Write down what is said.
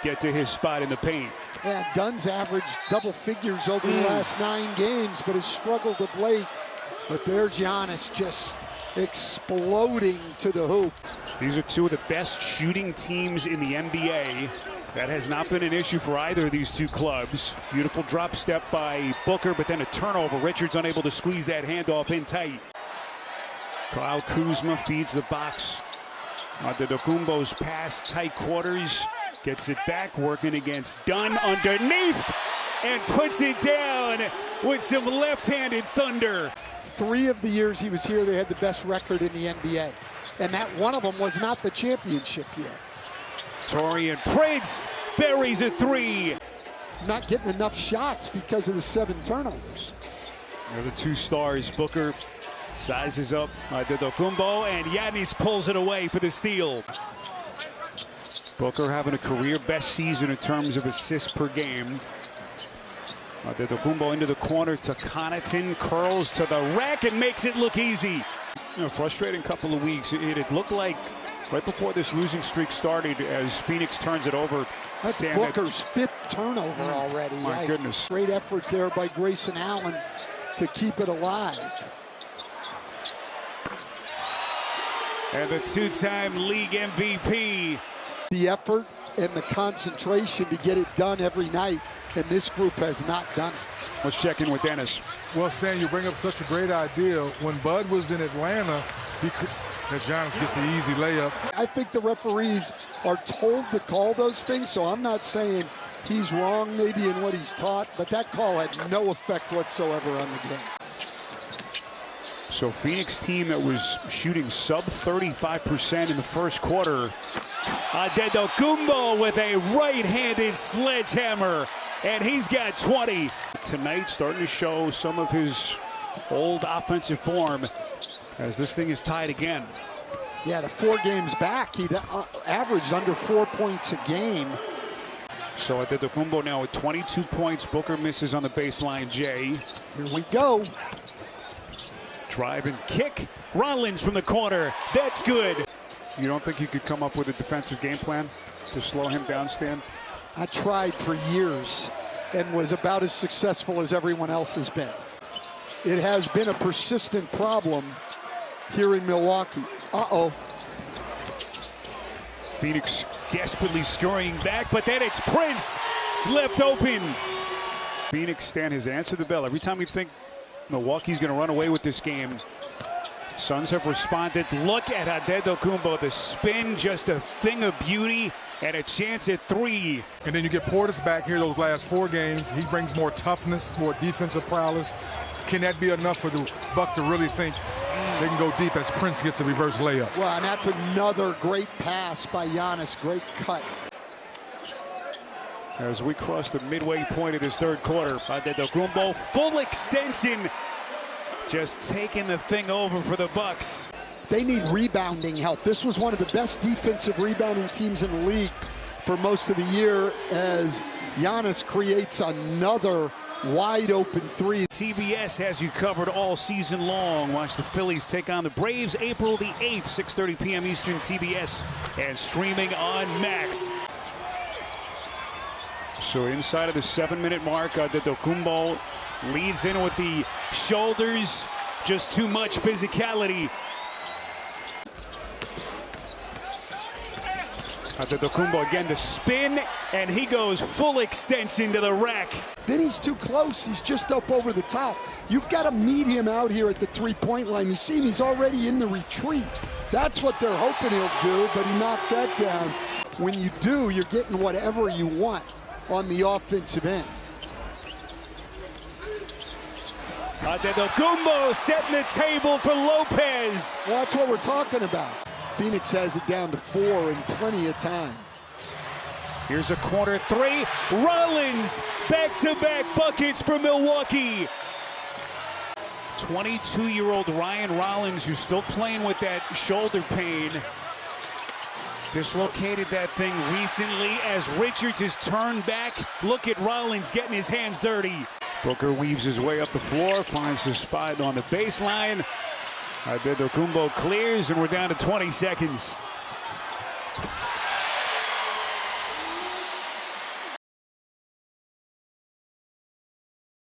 get to his spot in the paint. Yeah, Dunn's averaged double figures over the last 9 games, but has struggled of late. But there's Giannis just exploding to the hoop. These are two of the best shooting teams in the NBA. That has not been an issue for either of these two clubs. Beautiful drop step by Booker, but then a turnover. Richards unable to squeeze that handoff in tight. Kyle Kuzma feeds the box. Antetokounmpo's pass, tight quarters. Gets it back, working against Dunn underneath, and puts it down with some left-handed thunder. 3 of the years he was here, they had the best record in the NBA. And that one of them was not the championship year. Taurean Prince buries a 3. Not getting enough shots because of the 7 turnovers. They're the 2 stars. Booker sizes up Antetokounmpo, and Giannis pulls it away for the steal. Booker having a career best season in terms of assists per game. Antetokounmpo into the corner to Connaughton, curls to the rack and makes it look easy. Frustrating couple of weeks. It had looked like right before this losing streak started as Phoenix turns it over. That's Booker's 5th turnover already. My goodness. Great effort there by Grayson Allen to keep it alive. And the 2-time league MVP. The effort and the concentration to get it done every night, and this group has not done it. Let's check in with Dennis. Well, Stan, you bring up such a great idea. When Bud was in Atlanta, as Giannis gets the easy layup. I think the referees are told to call those things, so I'm not saying he's wrong maybe in what he's taught, but that call had no effect whatsoever on the game. So Phoenix team that was shooting sub 35% in the first quarter. Antetokounmpo with a right-handed sledgehammer, and he's got 20. Tonight starting to show some of his old offensive form as this thing is tied again. Yeah, the 4 games back, he averaged under 4 points a game. So Antetokounmpo now with 22 points. Booker misses on the baseline. Jay. Here we go. Drive and kick. Rollins from the corner. That's good. You don't think you could come up with a defensive game plan to slow him down, Stan? I tried for years and was about as successful as everyone else has been. It has been a persistent problem here in Milwaukee. Uh-oh. Phoenix desperately scurrying back, but then it's Prince left open. Phoenix, Stan, has answered the bell. Every time you think Milwaukee's going to run away with this game, Suns have responded. Look at Antetokounmpo. The spin, just a thing of beauty, and a chance at 3. And then you get Portis back here those last 4 games. He brings more toughness, more defensive prowess. Can that be enough for the Bucks to really think they can go deep as Prince gets a reverse layup? Well, and that's another great pass by Giannis. Great cut. As we cross the midway point of this third quarter, Antetokounmpo, full extension, just taking the thing over for the Bucks. They need rebounding help. This was one of the best defensive rebounding teams in the league for most of the year as Giannis creates another wide open 3. TBS has you covered all season long. Watch the Phillies take on the Braves April the 8th, 6:30 p.m. Eastern, TBS, and streaming on Max. So inside of the 7-minute mark, Antetokounmpo leads in with the shoulders. Just too much physicality. Antetokounmpo again, the spin, and he goes full extension to the rack. Then he's too close. He's just up over the top. You've got to meet him out here at the 3-point line. You see him, he's already in the retreat. That's what they're hoping he'll do, but he knocked that down. When you do, you're getting whatever you want on the offensive end. Antetokounmpo setting the table for Lopez. Well, that's what we're talking about. Phoenix has it down to 4 in plenty of time. Here's a corner 3. Rollins, back-to-back buckets for Milwaukee. 22-year-old Ryan Rollins, who's still playing with that shoulder pain, dislocated that thing recently as Richards is turned back. Look at Rollins getting his hands dirty. Booker weaves his way up the floor, finds his spot on the baseline. Antetokounmpo clears, and we're down to 20 seconds.